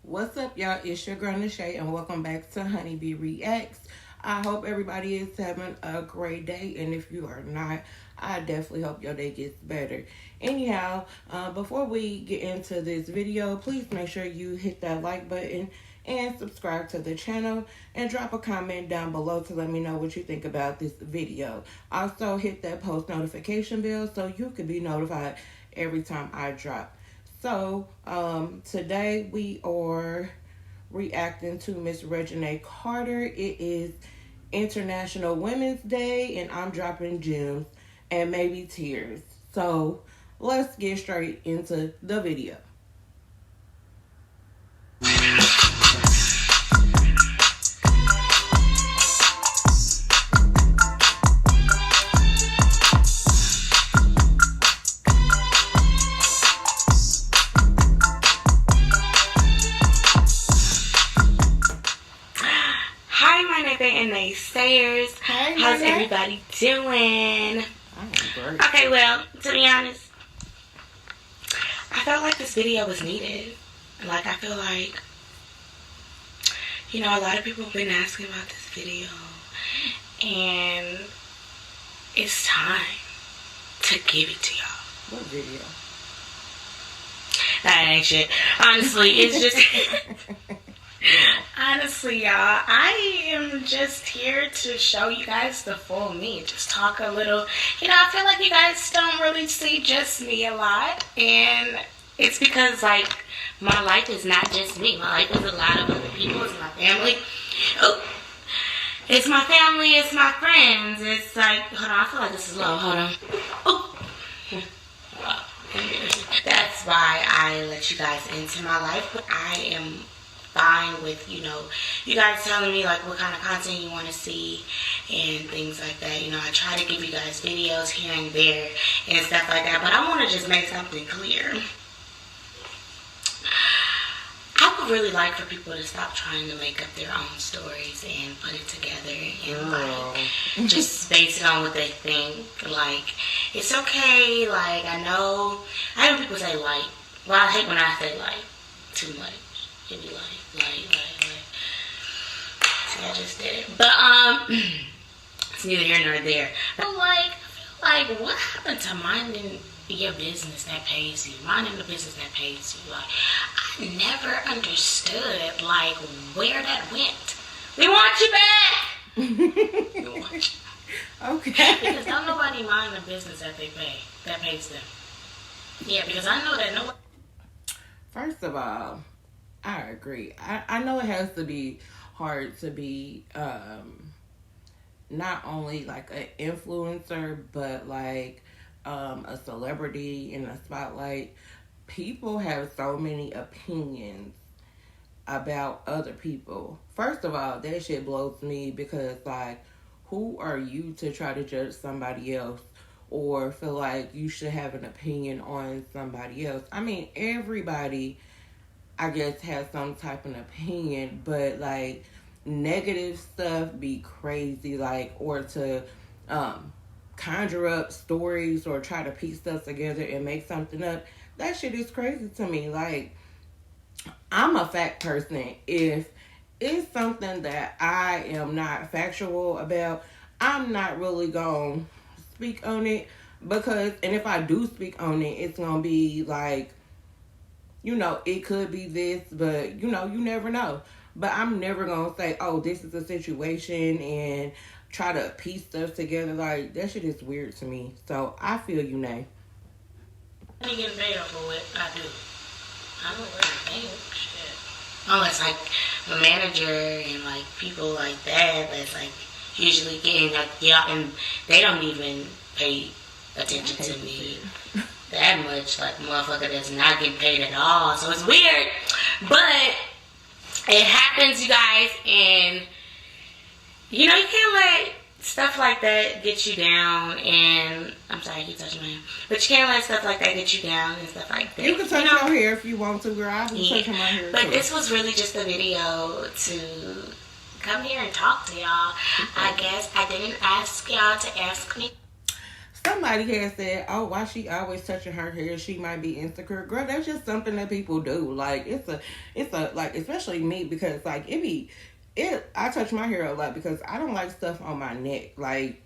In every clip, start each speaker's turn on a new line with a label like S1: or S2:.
S1: What's up, y'all? It's your girl Nishay, and welcome back to Honeybee Reacts. I hope everybody is having a great day, and if you are not, I definitely hope your day gets better. Anyhow, before we get into this video, please make sure you hit that like button and subscribe to the channel and drop a comment down below to let me know what you think about this video. Also, hit that post notification bell so you can be notified every time I drop. So, today we are reacting to Miss Reginae Carter. It is International Women's Day, and I'm dropping gems and maybe tears. So, let's get straight into the video.
S2: And naysayers.
S1: Hey,
S2: how's everybody doing?
S1: I'm great.
S2: Okay, well, to be honest, I felt like this video was needed. Like, I feel like, a lot of people have been asking about this video, and it's time to give it to y'all.
S1: What video?
S2: That ain't shit. Honestly, it's just...
S1: Yeah.
S2: Honestly, y'all, I am just here to show you guys the full me. Just talk a little. I feel like you guys don't really see just me a lot. And it's because, like, my life is not just me. My life is a lot of other people. It's my family. Oh, it's my family. It's my friends. It's like, hold on. I feel like this is low. Hold on. Oh. That's why I let you guys into my life. But I am fine with, you guys telling me, like, what kind of content you want to see and things like that. I try to give you guys videos here and there and stuff like that, but I want to just make something clear. I would really like for people to stop trying to make up their own stories and put it together and, like, just base it on what they think. Like, it's okay, like, I know people say, like, well, I hate when I say, like, too much. It'd be like. See, I just did it. But, it's neither here nor there. But, I feel like, what happened to minding your business that pays you? Minding the business that pays you? Like, I never understood, like, where that went. We want you back! We want you.
S1: Okay.
S2: Because don't nobody mind the business that pays them. Yeah, because I know that nobody...
S1: First of all, I agree. I know it has to be hard to be not only like an influencer, but like a celebrity in the spotlight. People have so many opinions about other people. First of all, that shit blows me because, like, who are you to try to judge somebody else or feel like you should have an opinion on somebody else? I mean, everybody, I guess, has some type of opinion, but, like, negative stuff be crazy, like, or to conjure up stories or try to piece stuff together and make something up. That shit is crazy to me. Like, I'm a fact person. If it's something that I am not factual about, I'm not really gonna speak on it, because, and if I do speak on it, it's gonna be like, it could be this, but, you never know. But I'm never going to say, oh, this is a situation and try to piece stuff together. Like, that shit is weird to me. So, I feel you, Nay.
S2: I ain't getting paid for what I do. I don't really pay shit. Unless, like, the manager and, like, people like that, that's, like, usually getting, like, yeah, and they don't even pay attention to me that much. Like, motherfucker that's not getting paid at all. So it's weird, but it happens, you guys. And you can't let stuff like that get you down. And I'm sorry, I keep touching my hand, but you can't let stuff like that get you down and stuff like that.
S1: You can touch your hair if you want to, girl. I can touch my hair
S2: but
S1: too.
S2: This was really just a video to come here and talk to y'all. I guess I didn't ask y'all to ask me.
S1: somebody has said, "Oh, why she always touching her hair? She might be insecure." Girl, that's just something that people do. Like it's a like, especially me, because like it. I touch my hair a lot because I don't like stuff on my neck. Like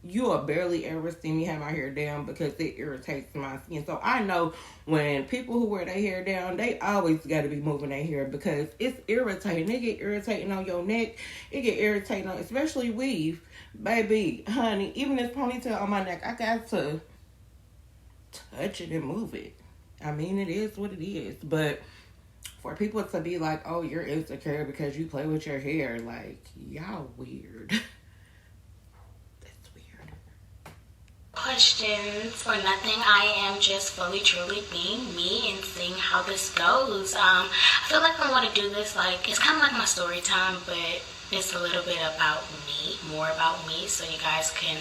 S1: you will barely ever see me have my hair down because it irritates my skin. So I know when people who wear their hair down, they always got to be moving their hair because it's irritating. It get irritating on your neck. It get irritating on, especially weave. Baby, honey, even this ponytail on my neck, I got to touch it and move it. I mean, it is what it is. But for people to be like, oh, you're insecure because you play with your hair, like, y'all weird. That's weird.
S2: Questions or nothing. I am just fully, truly being me and seeing how this goes. I feel like I want to do this, like, it's kind of like my story time, but it's a little bit about me, more about me, so you guys can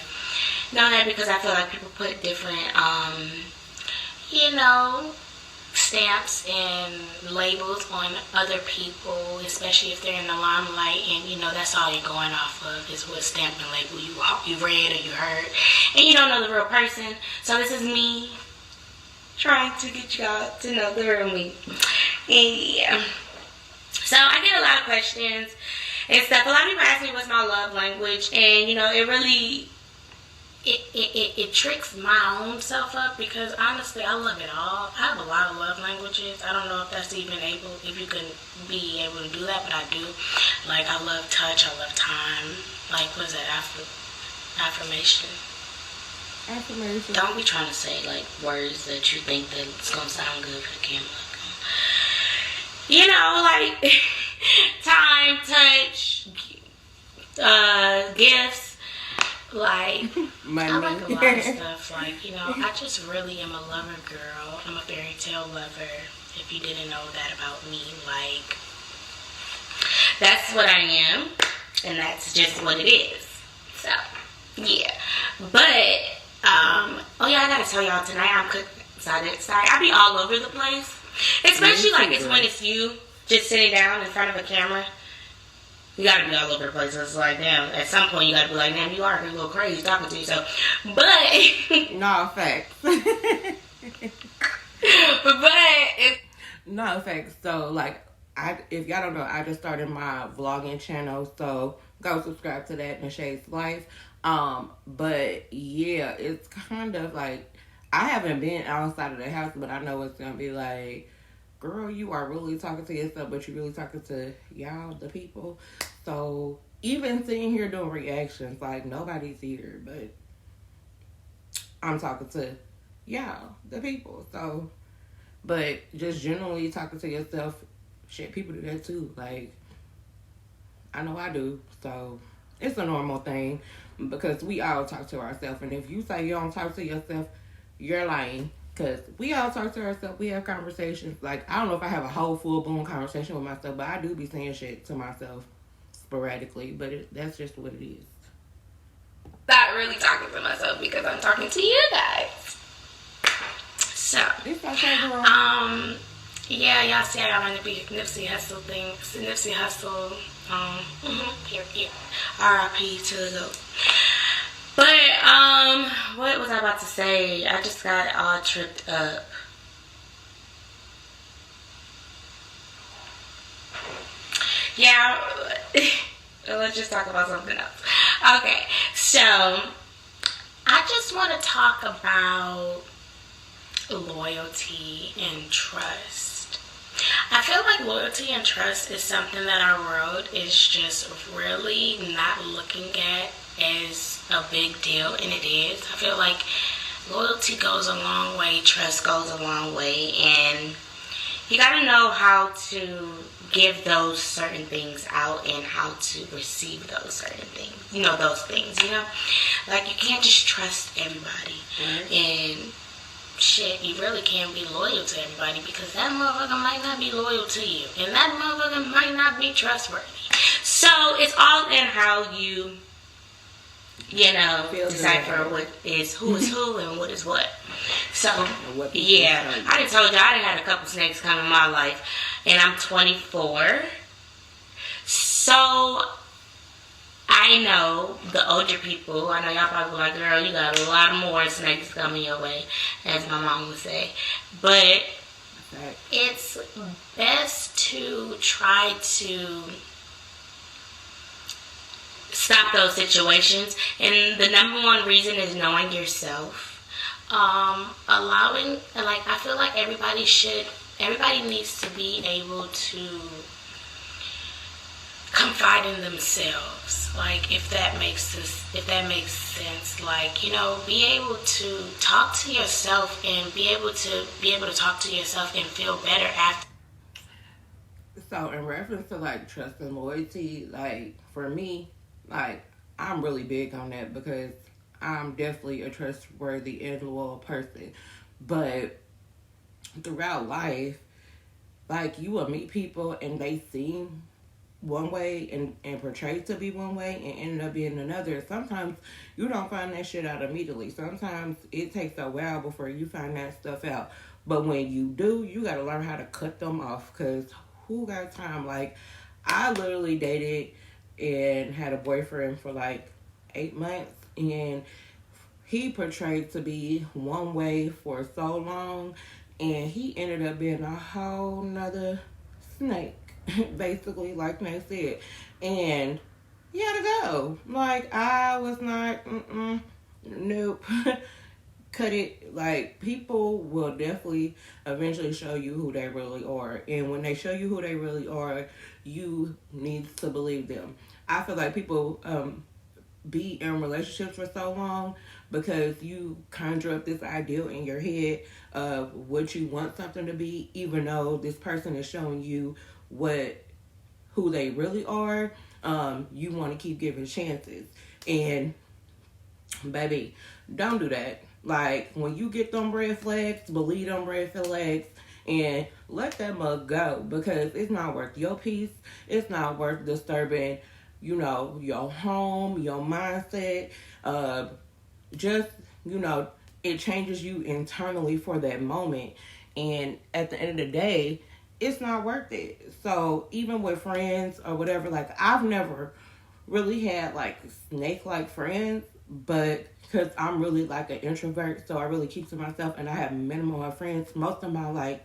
S2: know that, because I feel like people put different, you know, stamps and labels on other people, especially if they're in the limelight, and you know that's all you're going off of is what stamp and label you read or you heard, and you don't know the real person. So this is me trying to get y'all to know the real me. And yeah, so I get a lot of questions and stuff. A lot of people ask me what's my love language, and you know it really it tricks my own self up, because honestly I love it all. I have a lot of love languages. I don't know if that's even able, if you can be able to do that, but I do. Like I love touch, I love time. Like what is that, affirmation?
S1: Affirmation.
S2: Don't be trying to say like words that you think that it's gonna sound good for the camera. You know, like time, touch, gifts. Like,
S1: Money.
S2: I like a lot of stuff. Like, you know, I just really am a lover girl. I'm a fairy tale lover. If you didn't know that about me, like, that's what I am, and that's just what it is. So, yeah. But, oh yeah, I gotta tell y'all tonight I'm excited. Sorry, I be all over the place. Especially like it's when it's you just sitting down in front of a camera. You gotta be all over the place. It's like, damn, at some point you gotta be like, damn, you are a little crazy talking to yourself. But
S1: no facts.
S2: but it's
S1: no facts. So like, if y'all don't know, I just started my vlogging channel, so go subscribe to that, Nisha's Life. But yeah, it's kind of like, I haven't been outside of the house, but I know it's gonna be like, girl, you are really talking to yourself, but you're really talking to y'all, the people. So even sitting here doing reactions, like nobody's here, but I'm talking to y'all, the people. So, but just generally talking to yourself, shit, people do that too. Like, I know I do. So it's a normal thing, because we all talk to ourselves. And if you say you don't talk to yourself, you're lying. Because we all talk to ourselves. We have conversations. Like, I don't know if I have a whole full-blown conversation with myself, but I do be saying shit to myself sporadically. But that's just what it is.
S2: not really talking to myself, because I'm talking to you guys. So,
S1: It's okay, girl.
S2: yeah, y'all see I got my Nipsey Hussle thing. Nipsey Hussle, here. R.I.P. to the GOAT. But, what was I about to say? I just got all tripped up. Yeah, let's just talk about something else. Okay, so, I just want to talk about loyalty and trust. I feel like loyalty and trust is something that our world is just really not looking at as a big deal, and it is. I feel like loyalty goes a long way, trust goes a long way, and you gotta know how to give those certain things out and how to receive those certain things. You know, those things, you know? Like, you can't just trust everybody. Mm-hmm. And shit, you really can't be loyal to everybody, because that motherfucker might not be loyal to you, and that motherfucker might not be trustworthy. So it's all in how you know, decipher what is who and what is what. So yeah, I done told you I done had a couple snakes come in my life, and I'm 24. So I I know the older people. I know y'all probably like, girl, you got a lot more snakes coming your way, as my mom would say. But it's best to try to stop those situations. And the number one reason is knowing yourself. Allowing, like, I feel like everybody needs to be able to confide in themselves, like, if that makes sense, like, be able to talk to yourself and be able to talk to yourself and feel better after.
S1: So in reference to like trust and loyalty, like for me, like I'm really big on that because I'm definitely a trustworthy and loyal person. But throughout life, like you will meet people and they seem one way and portrayed to be one way and ended up being another. Sometimes you don't find that shit out immediately. Sometimes it takes a while before you find that stuff out. But when you do, you gotta learn how to cut them off because who got time? Like, I literally dated and had a boyfriend for like 8 months and he portrayed to be one way for so long and he ended up being a whole nother snake. Basically, like they said, and he had to go. Like I was not, nope, cut it. Like people will definitely eventually show you who they really are, and when they show you who they really are, you need to believe them. I feel like people be in relationships for so long because you conjure up this ideal in your head of what you want something to be, even though this person is showing you who they really are. You want to keep giving chances, and baby, don't do that. Like when you get them red flags, believe them red flags and let that mug go because it's not worth your peace. It's not worth disturbing, your home, your mindset. Just, it changes you internally for that moment. And at the end of the day, it's not worth it. So even with friends or whatever, like I've never really had like snake like friends, but because I'm really like an introvert, so I really keep to myself and I have minimal of friends. Most of my like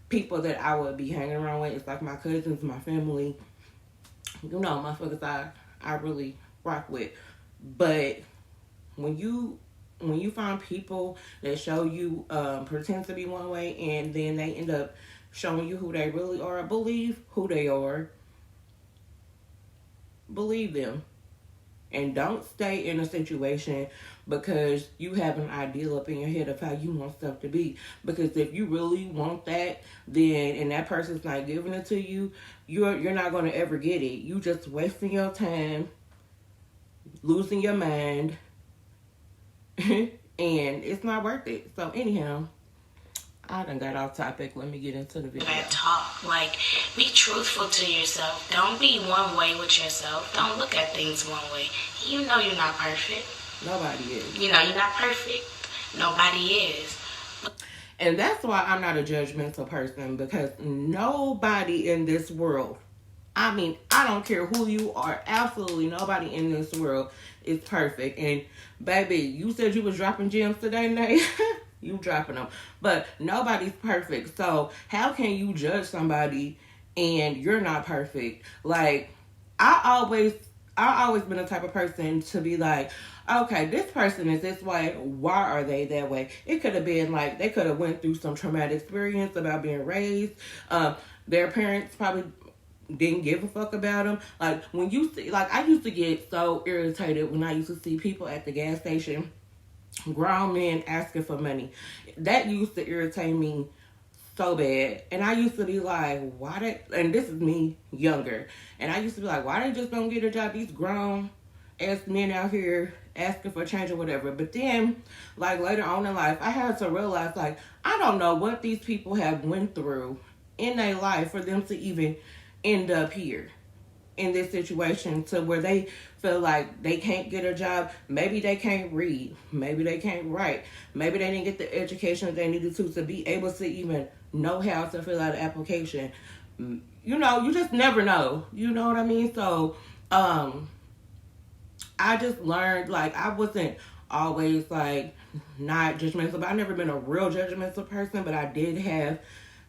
S1: people that I would be hanging around with is like my cousins, my family, motherfuckers I really rock with. But when you find people that show you pretend to be one way and then they end up showing you who they really are, believe who they are. Believe them. And don't stay in a situation because you have an ideal up in your head of how you want stuff to be. Because if you really want that, then and that person's not giving it to you, you're not going to ever get it. You just wasting your time, losing your mind, and it's not worth it. So anyhow, I done got off topic. Let me get into the video.
S2: That talk, like, be truthful to yourself. Don't be one way with yourself. Don't look at things one way. You know you're not perfect.
S1: Nobody is.
S2: You're not perfect. Nobody is.
S1: And that's why I'm not a judgmental person because nobody in this world, I mean, I don't care who you are, absolutely nobody in this world is perfect. And baby, you said you was dropping gems today, Nate. You dropping them. But nobody's perfect. So how can you judge somebody and you're not perfect? Like, I always been the type of person to be like, okay, this person is this way. Why are they that way? It could have been like they could have went through some traumatic experience about being raised. Their parents probably didn't give a fuck about them. Like when you see, like I used to get so irritated when I used to see people at the gas station, grown men asking for money. That used to irritate me so bad. And I used to be like, why they, and this is me younger, and I used to be like, why they just don't get a job? These grown ass men out here asking for change or whatever. But then, like later on in life, I had to realize, like, I don't know what these people have went through in their life for them to even end up here in this situation to where they feel like they can't get a job. Maybe they can't read. Maybe they can't write. Maybe they didn't get the education that they needed to be able to even know how to fill out an application. You just never know. You know what I mean? So, I just learned, like, I wasn't always like not judgmental, but I've never been a real judgmental person, but I did have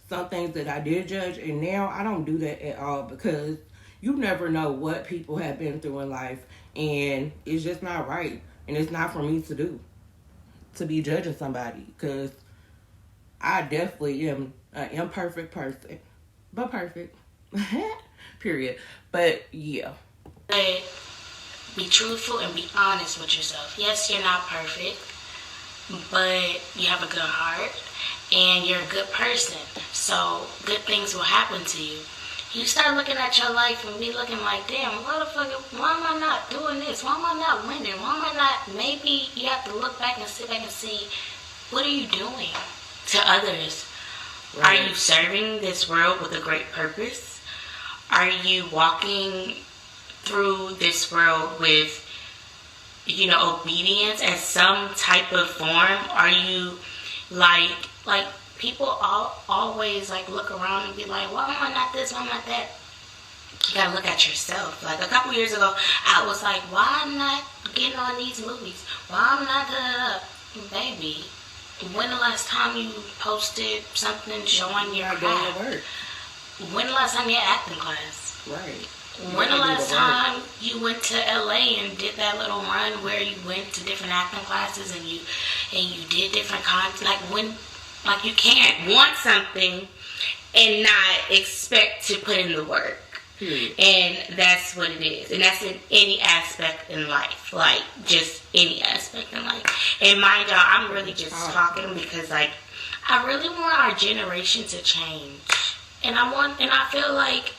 S1: some things that I did judge, and now I don't do that at all because you never know what people have been through in life, and it's just not right, and it's not for me to do, to be judging somebody, because I definitely am an imperfect person, but perfect. Period. But yeah.
S2: But be truthful and be honest with yourself. Yes, you're not perfect, but you have a good heart and you're a good person. So good things will happen to you. You start looking at your life and be looking like, damn, why am I not doing this? Why am I not winning? Why am I not? Maybe you have to look back and sit back and see, what are you doing to others? Right. Are you serving this world with a great purpose? Are you walking through this world with, obedience as some type of form? Are you like people always like look around and be like, why am I not this? Why am I not that? You gotta look at yourself. Like a couple years ago, I was like, why I'm not getting on these movies? Why I'm not baby? When the last time you posted something showing your hat? When the last time you had acting class?
S1: Right.
S2: When the last time you went to LA and did that little run where you went to different acting classes and you did different content? Like you can't want something and not expect to put in the work. And that's what it is. And that's in any aspect in life. Like, just any aspect in life. And mind y'all, I'm really just talking because, like, I really want our generation to change. And I feel like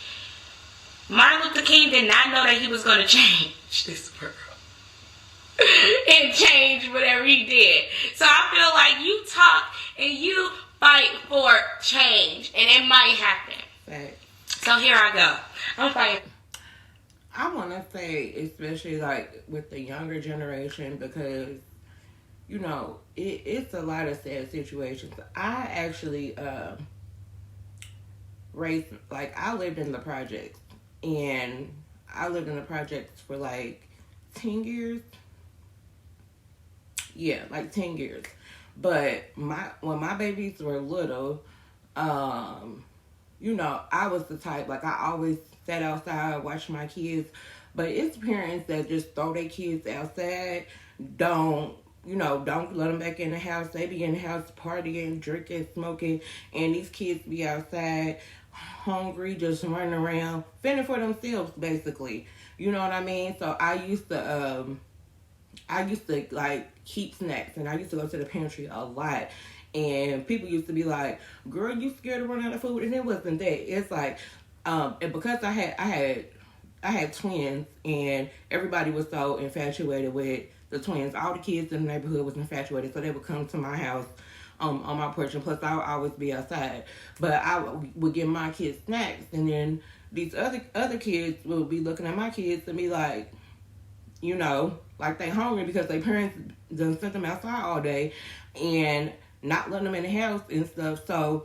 S2: Martin Luther King did not know that he was going to change this world. And change whatever he did. So I feel like you talk and you fight for change. And it might happen.
S1: Right.
S2: So here I go. I'm fighting.
S1: I want to say, especially like with the younger generation, because, it's a lot of sad situations. I actually I lived in the projects. And I lived in the projects for like 10 years. Yeah, like 10 years. But when my babies were little, I was the type, like I always sat outside, watched my kids. But it's parents that just throw their kids outside, don't let them back in the house. They be in the house partying, drinking, smoking, and these kids be outside hungry, just running around, fending for themselves, basically. You know what I mean? So I used to like keep snacks, and I used to go to the pantry a lot. And people used to be like, "Girl, you scared to run out of food?" And it wasn't that. It's like, and because I had twins, and everybody was so infatuated with the twins. All the kids in the neighborhood was infatuated, so they would come to my house on my porch, and plus I would always be outside. But I would give my kids snacks, and then these other kids would be looking at my kids and be like, like they hungry because their parents done sent them outside all day and not letting them in the house and stuff. So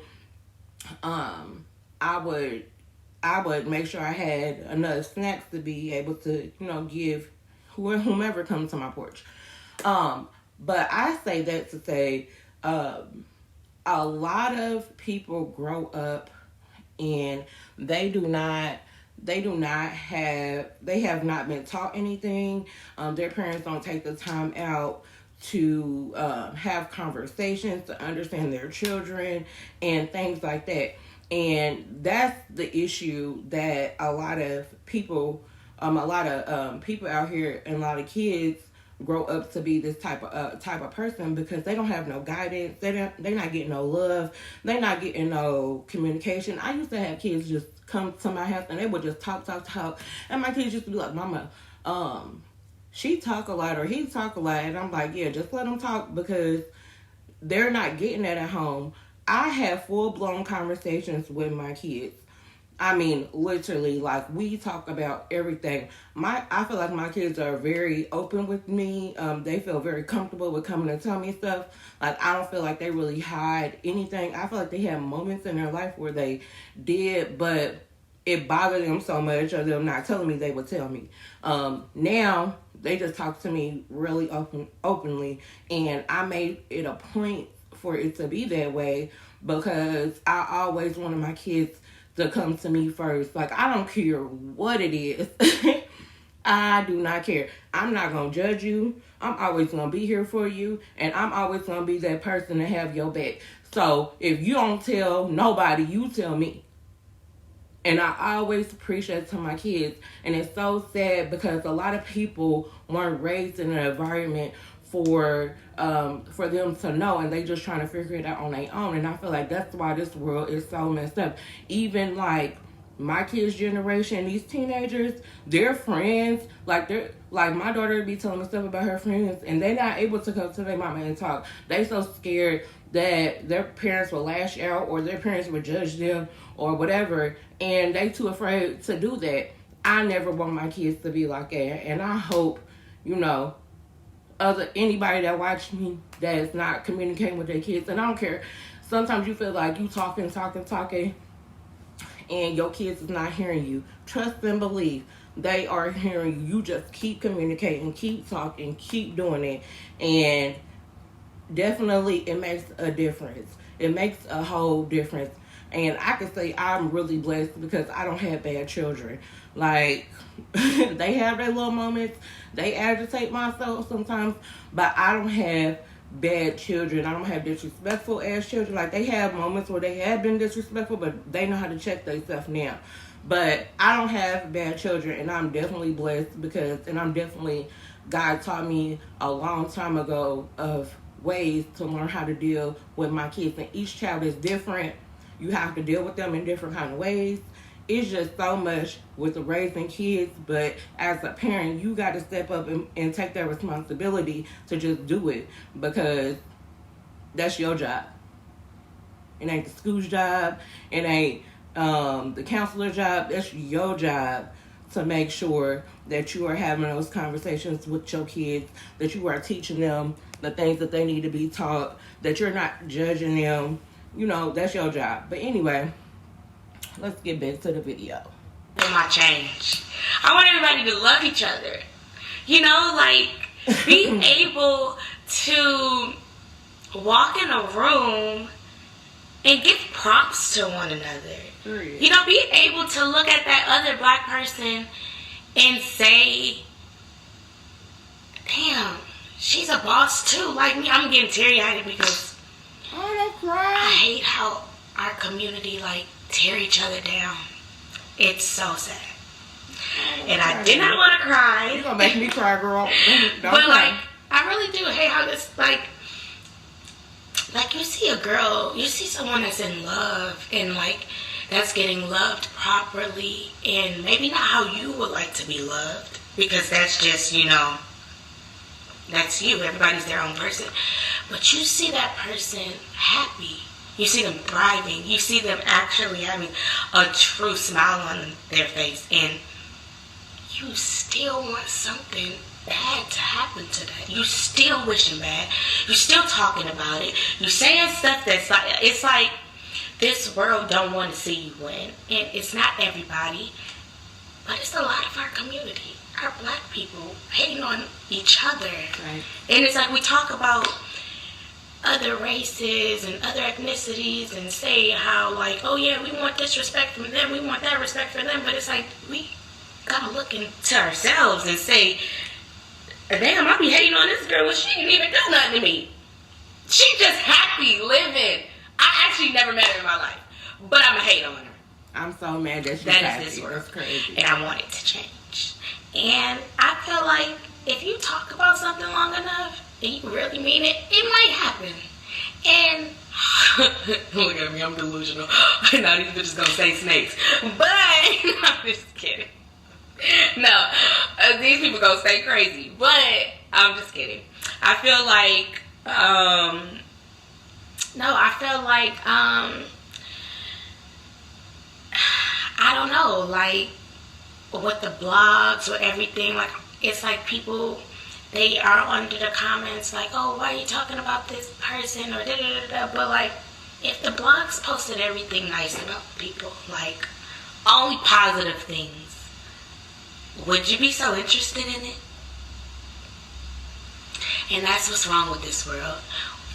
S1: I would make sure I had enough snacks to be able to, give whomever comes to my porch. But I say that to say, a lot of people grow up and they have not been taught anything. Their parents don't take the time out to have conversations, to understand their children and things like that. And that's the issue that a lot of people out here and a lot of kids grow up to be this type of person because they don't have no guidance. They're not getting no love. They're not getting no communication. I used to have kids just come to my house and they would just talk, and my kids used to be like, "Mama, she talk a lot or he talk a lot," and I'm like, "Yeah, just let them talk," because they're not getting that at home. I have full-blown conversations with my kids. I mean, literally, like, we talk about everything. I feel like my kids are very open with me. They feel very comfortable with coming and telling me stuff. Like, I don't feel like they really hide anything. I feel like they have moments in their life where they did, but it bothered them so much of them not telling me, they would tell me. Now they just talk to me really openly, and I made it a point for it to be that way because I always wanted my kids to come to me first. Like, I don't care what it is. I do not care. I'm not going to judge you. I'm always going to be here for you. And I'm always going to be that person to have your back. So if you don't tell nobody, you tell me. And I always preach that to my kids. And it's so sad because a lot of people weren't raised in an environment for them to know, and they just trying to figure it out on their own. And I feel like that's why this world is so messed up. Even like my kids' generation, these teenagers, their friends, like my daughter would be telling me stuff about her friends, and they're not able to come to their mama and talk. They so scared that their parents will lash out or their parents will judge them or whatever, and they too afraid to do that. I never want my kids to be like that, and I hope, anybody that watch me that is not communicating with their kids, and I don't care. Sometimes you feel like you talking, and your kids is not hearing you. Trust and believe they are hearing you. You just keep communicating, keep talking, keep doing it, and definitely it makes a difference. It makes a whole difference. And I can say I'm really blessed because I don't have bad children. Like, they have their little moments. They agitate myself sometimes, but I don't have bad children. I don't have disrespectful ass children. Like, they have moments where they have been disrespectful, but they know how to check themselves now. But I don't have bad children, and I'm definitely blessed God taught me a long time ago of ways to learn how to deal with my kids. And each child is different. You have to deal with them in different kind of ways. It's just so much with the raising kids, but as a parent, you got to step up and take that responsibility to just do it, because that's your job. It ain't the school's job. It ain't the counselor's job. That's your job to make sure that you are having those conversations with your kids, that you are teaching them the things that they need to be taught, that you're not judging them. That's your job. But anyway, let's get back to the video.
S2: My change. I want everybody to love each other. Be able to walk in a room and give props to one another. Be able to look at that other black person and say, damn, she's a boss too. Like me, I'm getting teary-eyed because I hate how our community tear each other down. It's so sad. And I did not want to cry.
S1: You're gonna make me cry, girl. Don't
S2: but
S1: cry.
S2: I really do hate how this you see a girl, you see someone that's in love and that's getting loved properly, and maybe not how you would like to be loved, because that's just that's you. Everybody's their own person. But you see that person happy. You see them thriving. You see them actually having a true smile on their face. And you still want something bad to happen to that. You still wishing bad. You still talking about it. You saying stuff that's it's like this world don't want to see you win. And it's not everybody, but it's a lot of our community. Our black people hating on each other.
S1: Right.
S2: And it's we talk about other races and other ethnicities and say how oh yeah, we want this respect from them, we want that respect for them, but it's we gotta look into ourselves and say, damn, I be hating on this girl when she didn't even do nothing to me. She just happy living. I actually never met her in my life, but I'm a hate on her.
S1: I'm so mad that she's
S2: happy.
S1: This world. That's crazy.
S2: And I want it to change. And I feel if you talk about something long enough and you really mean it, it might happen. And look at me, I'm delusional. Now these bitches gonna say snakes. But I'm just kidding. No, these people gonna stay crazy. But I'm just kidding. I feel I don't know, with the blogs, with everything, it's people, they are under the comments oh, why are you talking about this person or da da da da. But if the blogs posted everything nice about people, only positive things, would you be so interested in it? And that's what's wrong with this world.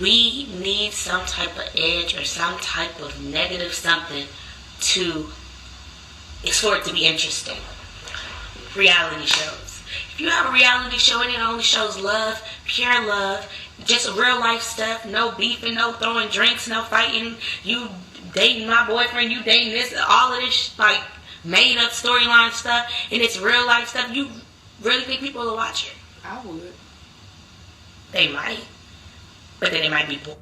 S2: We need some type of edge or some type of negative something to, it's for it to be interesting. Reality shows. If you have a reality show and it only shows love, pure love, just real life stuff, no beefing, no throwing drinks, no fighting, you dating my boyfriend, you dating this, all of this like made up storyline stuff, and it's real life stuff, you really think people will watch it?
S1: I would.
S2: They might. But then it might be boring.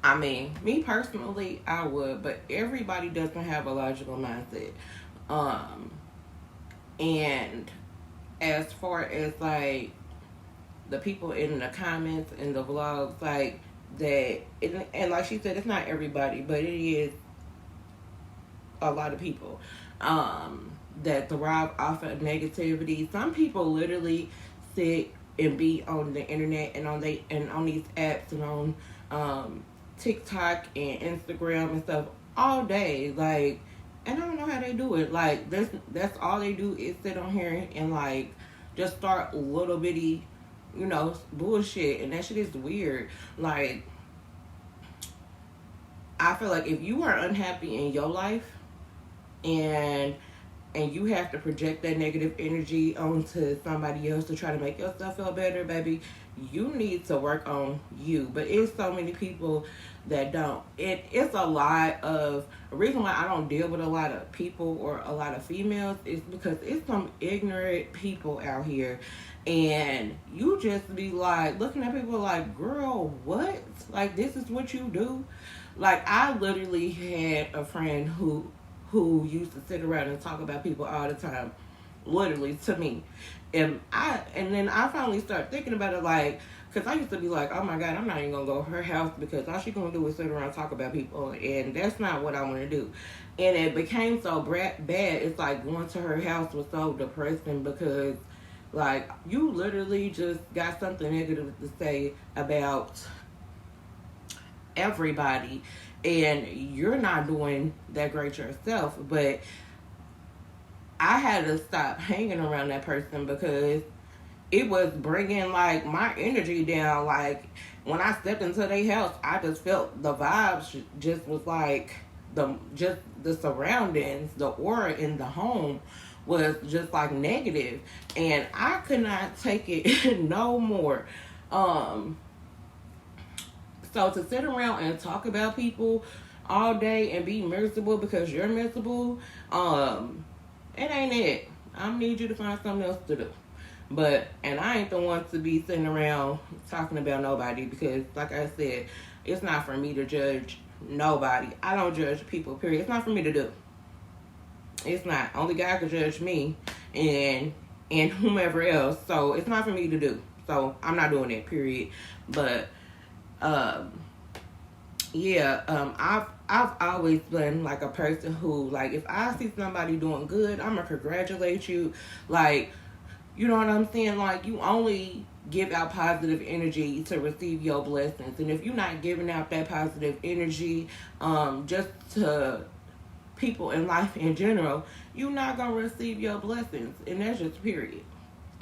S1: I mean, me personally, I would, but everybody doesn't have a logical mindset. And as far as like the people in the comments and the vlogs, like that, and like she said, it's not everybody, but it is a lot of people that thrive off of negativity. Some people literally sit and be on the internet and on these apps and on TikTok and Instagram and stuff all day, like, and I don't know how they do it. Like, that's all they do is sit on here and like just start little bitty, bullshit, and that shit is weird. Like, I feel like if you are unhappy in your life and you have to project that negative energy onto somebody else to try to make yourself feel better, baby, you need to work on you. But it's so many people that don't. It's a lot of, the reason why I don't deal with a lot of people or a lot of females is because it's some ignorant people out here, and you just be like looking at people like, girl, what? Like, this is what you do? Like, I literally had a friend who used to sit around and talk about people all the time, literally, to me. And then I finally started thinking about it, like, because I used to be like, oh my God, I'm not even going to go to her house because all she going to do is sit around and talk about people. And that's not what I want to do. And it became so bad. It's like going to her house was so depressing because, like, you literally just got something negative to say about everybody, and you're not doing that great yourself. But I had to stop hanging around that person because it was bringing like my energy down. Like, when I stepped into their house, I just felt the vibes just was like the surroundings, the aura in the home was just like negative, and I could not take it no more. So to sit around and talk about people all day and be miserable because you're miserable, it ain't it. I need you to find something else to do. And I ain't the one to be sitting around talking about nobody because, like I said, it's not for me to judge nobody. I don't judge people, period. It's not for me to do. It's not. Only God can judge me and whomever else. So it's not for me to do. So I'm not doing it, period. But I've always been like a person who, like, if I see somebody doing good, I'm gonna congratulate you. Like, you know what I'm saying? Like, you only give out positive energy to receive your blessings, and if you're not giving out that positive energy, just to people in life in general, you're not gonna receive your blessings, and that's just period.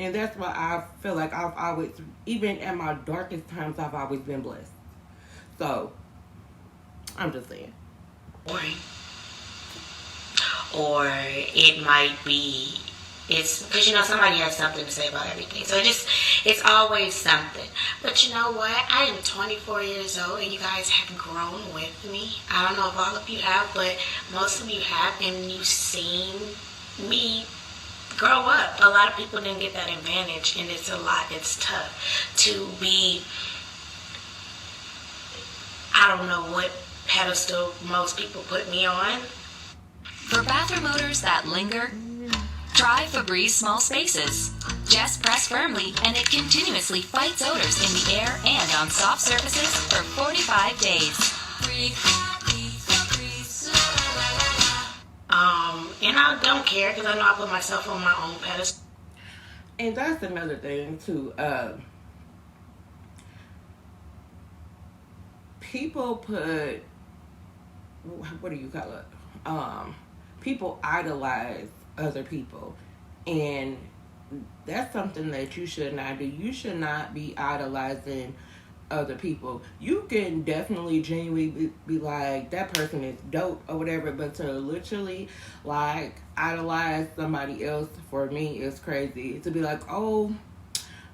S1: And that's why I feel like I've always, even at my darkest times, I've always been blessed. So, I'm just saying.
S2: Or it might be, it's because somebody has something to say about everything. So it's always something. But you know what? I am 24 years old and you guys have grown with me. I don't know if all of you have, but most of you have, and you've seen me grow up. A lot of people didn't get that advantage, and it's a lot. It's tough to be, I don't know what pedestal most people put me on.
S3: For bathroom odors that linger, try Febreze Small Spaces. Just press firmly and it continuously fights odors in the air and on soft surfaces for 45 days.
S2: And I don't care because I know I put myself on my own pedestal.
S1: And that's another thing too. People put, what do you call it? people idolize other people, and that's something that you should not do. You should not be idolizing other people. You can definitely genuinely be like, that person is dope or whatever, but to literally like idolize somebody else, for me, is crazy. To be like, oh,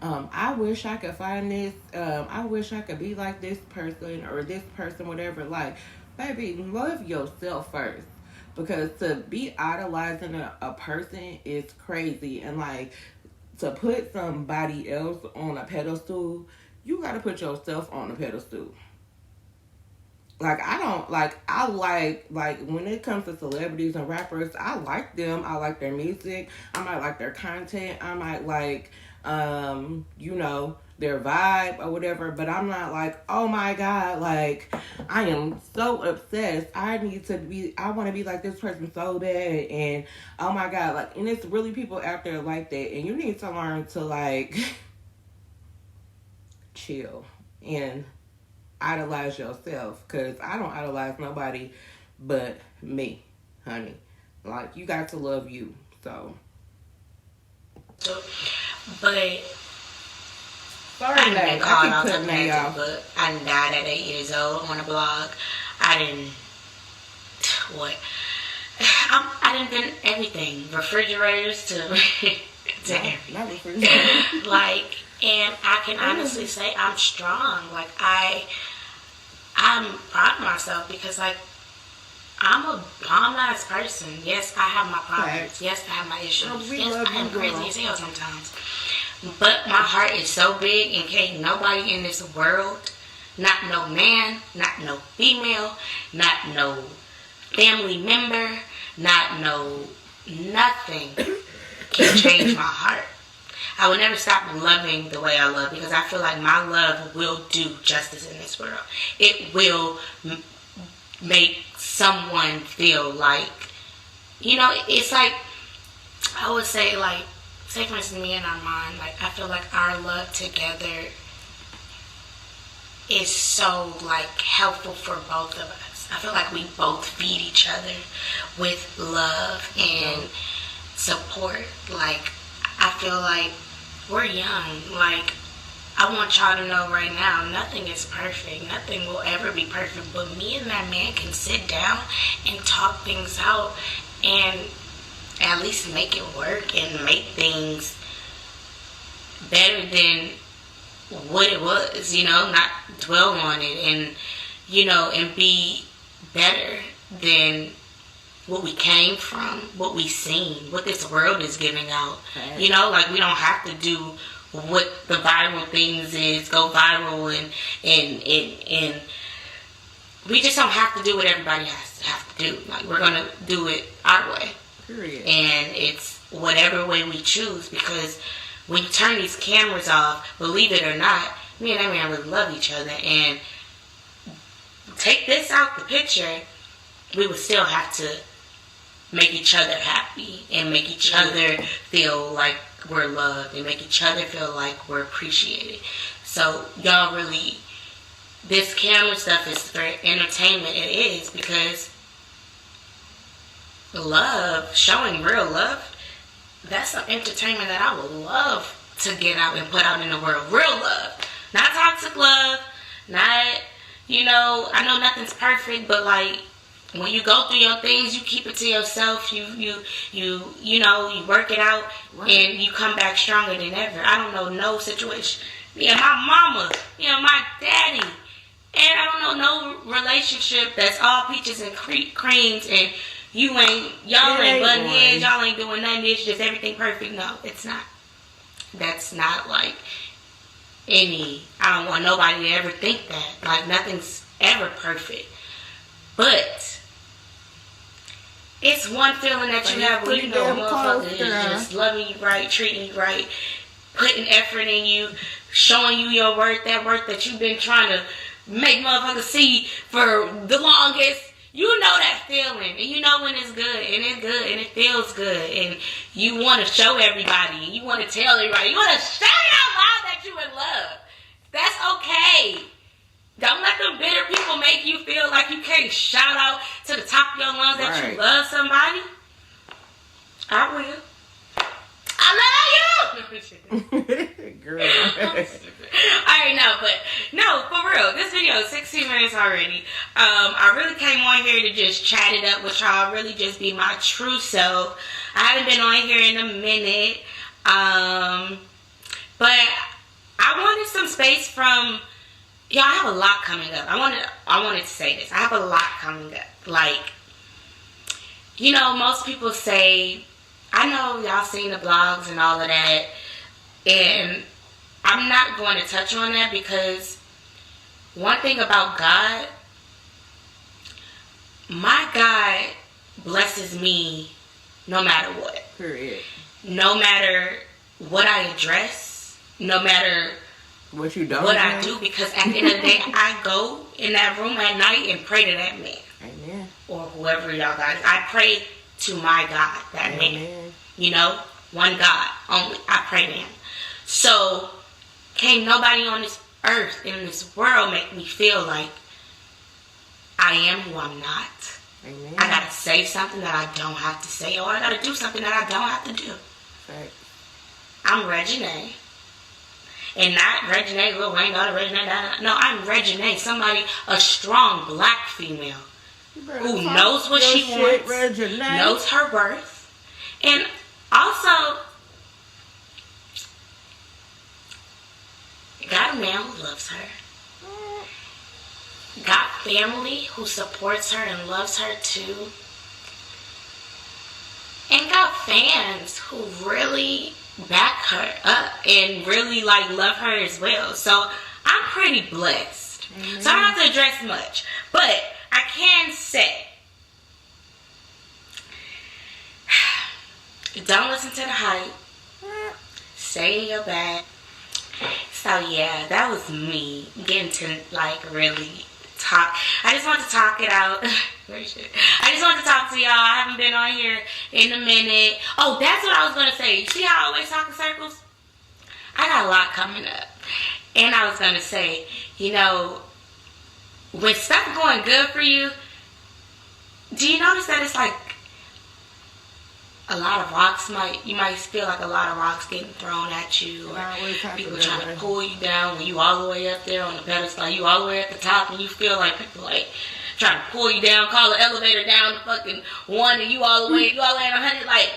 S1: I wish I could find this. I wish I could be like this person or this person, whatever. Like, baby, love yourself first. Because to be idolizing a person is crazy. And like, to put somebody else on a pedestal, you gotta put yourself on a pedestal. Like, I don't like, I like when it comes to celebrities and rappers, I like them. I like their music. I might like their content. I might like their vibe or whatever, but I'm not like, oh my god, like, I am so obsessed. I want to be like this person so bad, and oh my god, like, and it's really people out there like that, and you need to learn to like chill and idolize yourself, because I don't idolize nobody but me, honey. Like, you got to love you. So,
S2: but
S1: sorry,
S2: I've been
S1: I
S2: called
S1: keep
S2: all
S1: cutting
S2: types
S1: that
S2: of
S1: off.
S2: but I done died at 8 years old on a blog. I didn't what I didn't been everything, refrigerators to to everything.
S1: Not refrigerator.
S2: Like, and I can honestly say I'm strong. Like, I'm proud of myself because, like, I'm a bomb-ass person. Yes, I have my problems.
S1: Facts.
S2: Yes, I have my issues.
S1: Well, we
S2: Yes,
S1: love
S2: I am
S1: you,
S2: crazy
S1: girl.
S2: as hell sometimes. But my heart is so big, and can't nobody in this world, not no man, not no female, not no family member, not no nothing can change my heart. I will never stop loving the way I love, because I feel like my love will do justice in this world. It will make someone feel like, it's like, I would say, like, say for instance, me and Armand, like, I feel like our love together is so, like, helpful for both of us. I feel like we both feed each other with love and support. Like, I feel like we're young. Like, I want y'all to know right now, nothing is perfect. Nothing will ever be perfect. But me and that man can sit down and talk things out and at least make it work and make things better than what it was, not dwell on it, and, and be better than what we came from, what we seen, what this world is giving out.
S1: Okay.
S2: Like, we don't have to do what the viral things is, go viral, and we just don't have to do what everybody have to do. Like, we're gonna do it our way.
S1: Period.
S2: And it's whatever way we choose, because when you turn these cameras off, believe it or not, me and that man really love each other, and take this out the picture, we would still have to make each other happy and make each other feel like we're loved and make each other feel like we're appreciated. So y'all really, this camera stuff is for entertainment. It is, because love, showing real love, that's some entertainment that I would love to get out and put out in the world. Real love, not toxic love, not, I know nothing's perfect, but like, when you go through your things, you keep it to yourself. You work it out, right, and you come back stronger than ever. I don't know no situation. Yeah, my mama, my daddy, and I don't know no relationship that's all peaches and creams, and y'all ain't butting heads, y'all ain't doing nothing. It's just everything perfect. No, it's not. That's not like I don't want nobody to ever think that. Like, nothing's ever perfect, but it's one feeling that you have when you know a motherfucker is just loving you right, treating you right, putting effort in you, showing you your worth, that worth that you've been trying to make motherfuckers see for the longest. You know that feeling, and you know when it's good, and it's good, and it feels good, and you want to show everybody, and you want to tell everybody, you want to shout out loud that you in love. That's okay. Don't let them bitter people make you feel like you can't shout out to the top of your lungs that you love somebody. I will. I love you!
S1: Girl.
S2: Alright, no, but no, for real. This video is 16 minutes already. I really came on here to just chat it up with y'all, really just be my true self. I haven't been on here in a minute. But I wanted some space from y'all. I have a lot coming up. I wanted to say this. I have a lot coming up. Like, you know, most people say, I know y'all seen the blogs and all of that, and I'm not going to touch on that because one thing about God, my God blesses me no matter what.
S1: Period.
S2: No matter what I address, no matter
S1: what you don't
S2: what I do, because at the end of the day, I go in that room at night and pray to that man.
S1: Amen.
S2: Or whoever y'all got. I pray to my God, that
S1: Amen.
S2: man. You know, one God only. I pray to him. So, can't nobody on this earth, in this world, make me feel like I am who I'm not.
S1: Amen.
S2: I gotta say something that I don't have to say, or I gotta do something that I don't have to do.
S1: Right.
S2: I'm Reginae. And not Reginae, Lil Wayne, daughter Reginae. No, I'm Reginae, somebody, a strong black female who knows what she wants,
S1: Reginae.
S2: knows her worth, and also got a man who loves her. Got family who supports her and loves her too. And got fans who really back her up and really like love her as well. So I'm pretty blessed. Mm-hmm. So I don't have to address much. But I can say, don't listen to the hype. Stay in your bag. So yeah, that was me getting to like really talk. I just want to talk it out. I just want to talk to y'all. I haven't been on here in a minute. Oh, that's what I was going to say. You see how I always talk in circles? I got a lot coming up. And I was going to say, you know, when stuff going good for you, do you notice that it's like a lot of rocks you might feel like a lot of rocks getting thrown at you, or people trying to pull you down when you all the way up there on the pedestal, you all the way at the top, and you feel like people like trying to pull you down, call the elevator down to fucking 1, and you all the way at 100, like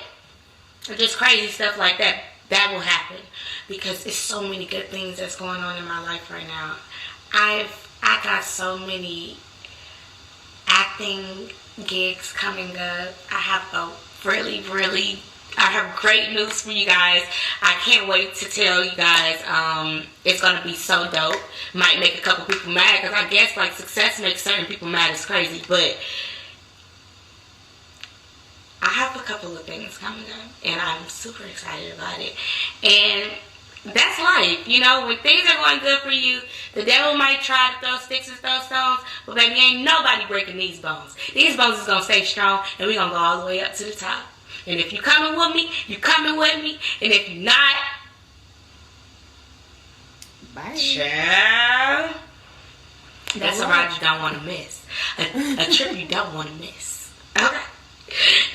S2: just crazy stuff like that. That will happen because it's so many good things that's going on in my life right now. I got so many acting gigs coming up. I have I have great news for you guys. I can't wait to tell you guys. It's going to be so dope. Might make a couple people mad because I guess like success makes certain people mad. It's crazy. But I have a couple of things coming up and I'm super excited about it. And that's life. You know, when things are going good for you, the devil might try to throw sticks and throw stones, but baby, ain't nobody breaking these bones. These bones is going to stay strong, and we're going to go all the way up to the top. And if you coming with me, you coming with me. And if you're not,
S1: bye.
S2: Child, that's a ride you don't want to miss. A trip you don't want to miss. Okay?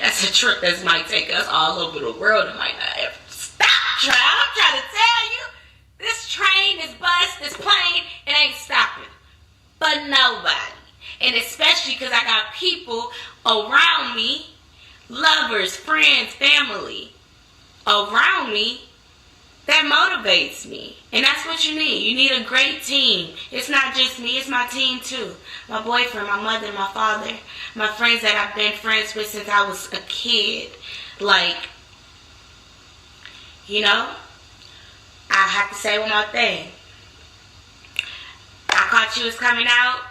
S2: That's a trip that might take us all over the world and might not ever stop, child. I'm trying to tell you, this train, this bus, this plane, it ain't stopping. But nobody. And especially because I got people around me, lovers, friends, family around me that motivates me. And that's what you need. You need a great team. It's not just me, it's my team too. My boyfriend, my mother, my father, my friends that I've been friends with since I was a kid. Like, you know, I have to say one more thing. I Caught You is coming out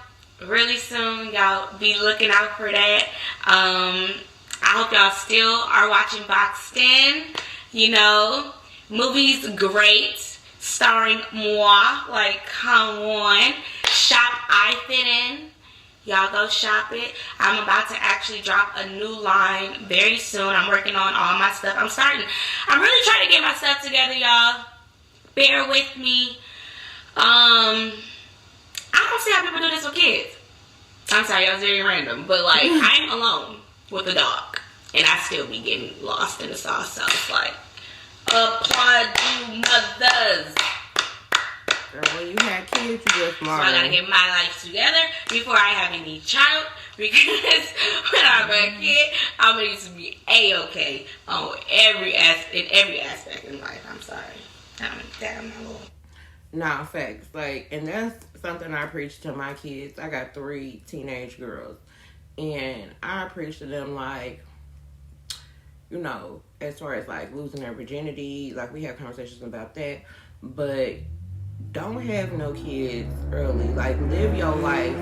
S2: really soon. Y'all be looking out for that. I hope y'all still are watching Boxed In. You know, movies great, starring moi. Like, come on. Shop I Fit In. Y'all go shop it. I'm about to actually drop a new line very soon. I'm working on all my stuff. I'm really trying to get my stuff together, y'all. Bear with me. I don't see how people do this with kids. I'm sorry, that was very random. But, like, I'm alone with the dog. And I still be getting lost in the sauce. So it's like, applaud you mothers.
S1: Girl, when you had kids, you just
S2: So I gotta get my life together before I have any child. Because when I have a kid, I'm gonna need to be A-okay on every aspect in life. I'm sorry. Damn, my Lord.
S1: Nah, facts. Like, and that's something I preach to my kids. I got 3 teenage girls. And I preach to them, like, you know, as far as, like, losing their virginity. Like, we have conversations about that. But don't have no kids early. Like, live your life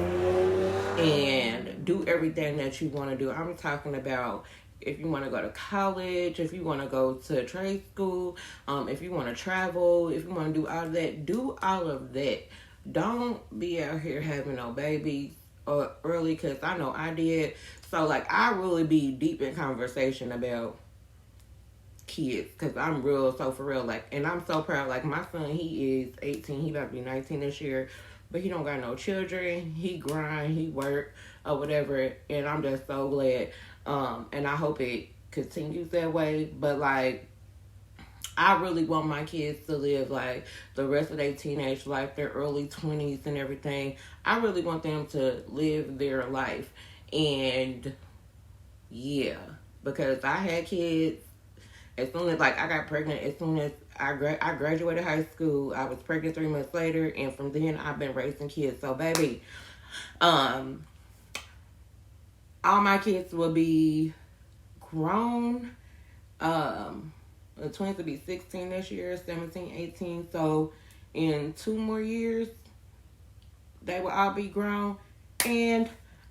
S1: and do everything that you want to do. I'm talking about if you want to go to college, if you want to go to trade school, if you want to travel, if you want to do all of that, do all of that. Don't be out here having no babies early, because I know I did. So, like, I really be deep in conversation about kids, because I'm real, so for real, like, and I'm so proud. Like, my son, he is 18, he about to be 19 this year, but he don't got no children. He grind, he work, or whatever, and I'm just so glad. And I hope it continues that way. But, like, I really want my kids to live, like, the rest of their teenage life, their early 20s and everything. I really want them to live their life. And, yeah, because I had kids as soon as, like, I got pregnant, as soon as I graduated high school, I was pregnant 3 months later, and from then, I've been raising kids. So, baby, all my kids will be grown. The twins will be 16 this year, 17, 18. So, in 2 more years, they will all be grown. And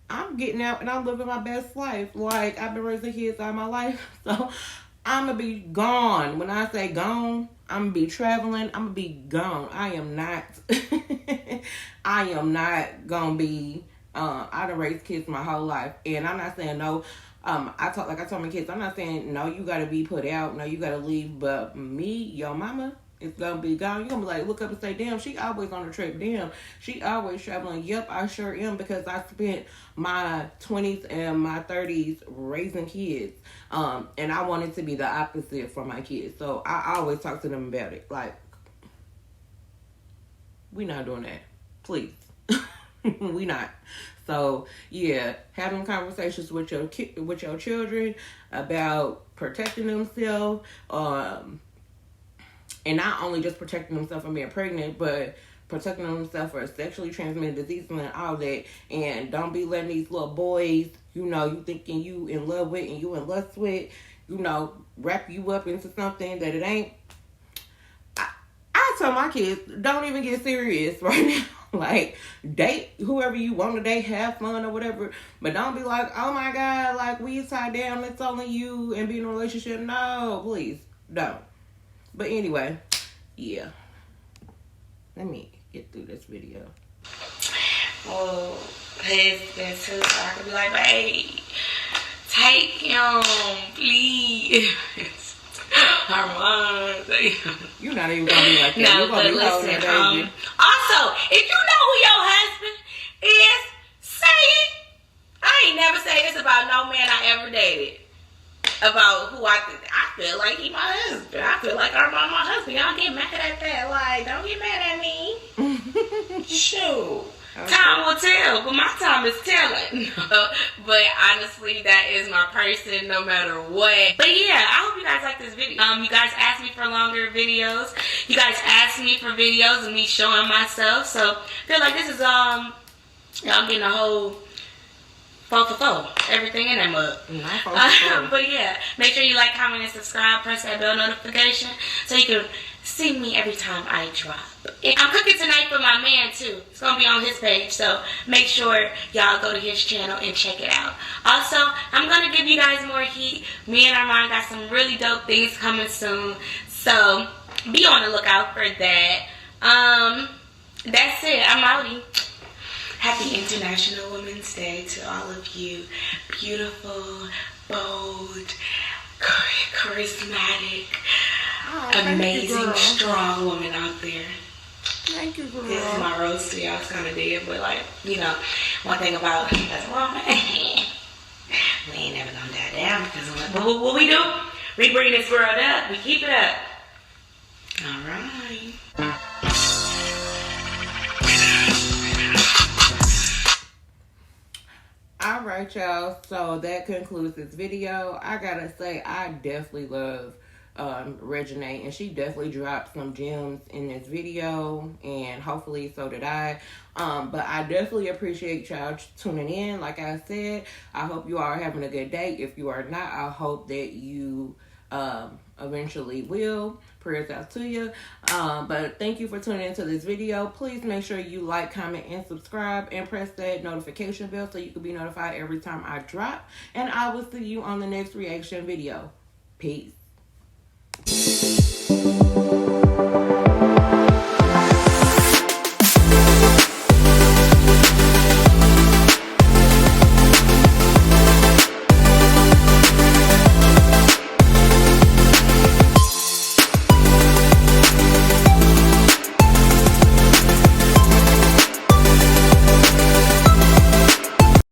S1: I'm getting out and I'm living my best life. Like, I've been raising kids all my life. So, I'm going to be gone. When I say gone, I'm going to be traveling. I'm going to be gone. I am not going to be, I done raised kids my whole life. And I'm not saying no. I told my kids, I'm not saying no, you got to be put out. No, you got to leave. But me, your mama, is going to be gone. You're going to be like, look up and say, damn, she always on a trip. Damn, she always traveling. Yep, I sure am, because I spent my 20s and my 30s raising kids. And I wanted to be the opposite for my kids. So I always talk to them about it. Like, we not doing that. Please. We not. So, yeah, having conversations with your children about protecting themselves, and not only just protecting themselves from being pregnant, but protecting themselves for sexually transmitted diseases and all that. And don't be letting these little boys, you know, you thinking you in love with and you in lust with, you know, wrap you up into something that it ain't. I tell my kids, don't even get serious right now. Like, date whoever you want to date, have fun or whatever. But don't be like, oh my God, like, we tied down, it's only you, and be in a relationship. No, please, don't. But anyway, yeah. Let me get through this video.
S2: Well, husband too, so I could be like, babe, take him, please.
S1: You're not even gonna be like that.
S2: No,
S1: You're gonna be holding that baby.
S2: Also, if you know who your husband is, say it. I ain't never say this about no man I ever dated. About who I feel like he my husband. I feel like I'm my husband. Y'all get mad at that. Like, don't get mad at me. Shoot. Okay. Time will tell, but my time is telling. But honestly, that is my person no matter what. But yeah, I hope you guys like this video. You guys asked me for longer videos. You guys asked me for videos of me showing myself. So I feel like this is y'all getting a whole 4 for 4. Everything in that mug. But yeah, make sure you like, comment, and subscribe. Press that bell notification so you can see me every time I drop. I'm cooking tonight for my man too. It's gonna be on his page, so make sure y'all go to his channel and check it out. Also, I'm gonna give you guys more heat. Me and Armand got some really dope things coming soon, so be on the lookout for that. That's it. I'm outie. Happy International Women's Day to all of you beautiful, bold, charismatic, amazing, strong women out there.
S1: Thank you, girl.
S2: This is my roast to y'all. It's kind of dead, but like, you know, one thing about us women, we ain't never gonna die down because of But what we do, we bring this world up. We keep it up. All right.
S1: Alright, y'all. So that concludes this video. I gotta say, I definitely love Reginae, and she definitely dropped some gems in this video, and hopefully so did I. But I definitely appreciate y'all tuning in. Like I said, I hope you all are having a good day. If you are not, I hope that you eventually will. Prayers out to you. But thank you for tuning into this video. Please make sure you like, comment, and subscribe, and press that notification bell so you can be notified every time I drop. And I will see you on the next reaction video. Peace.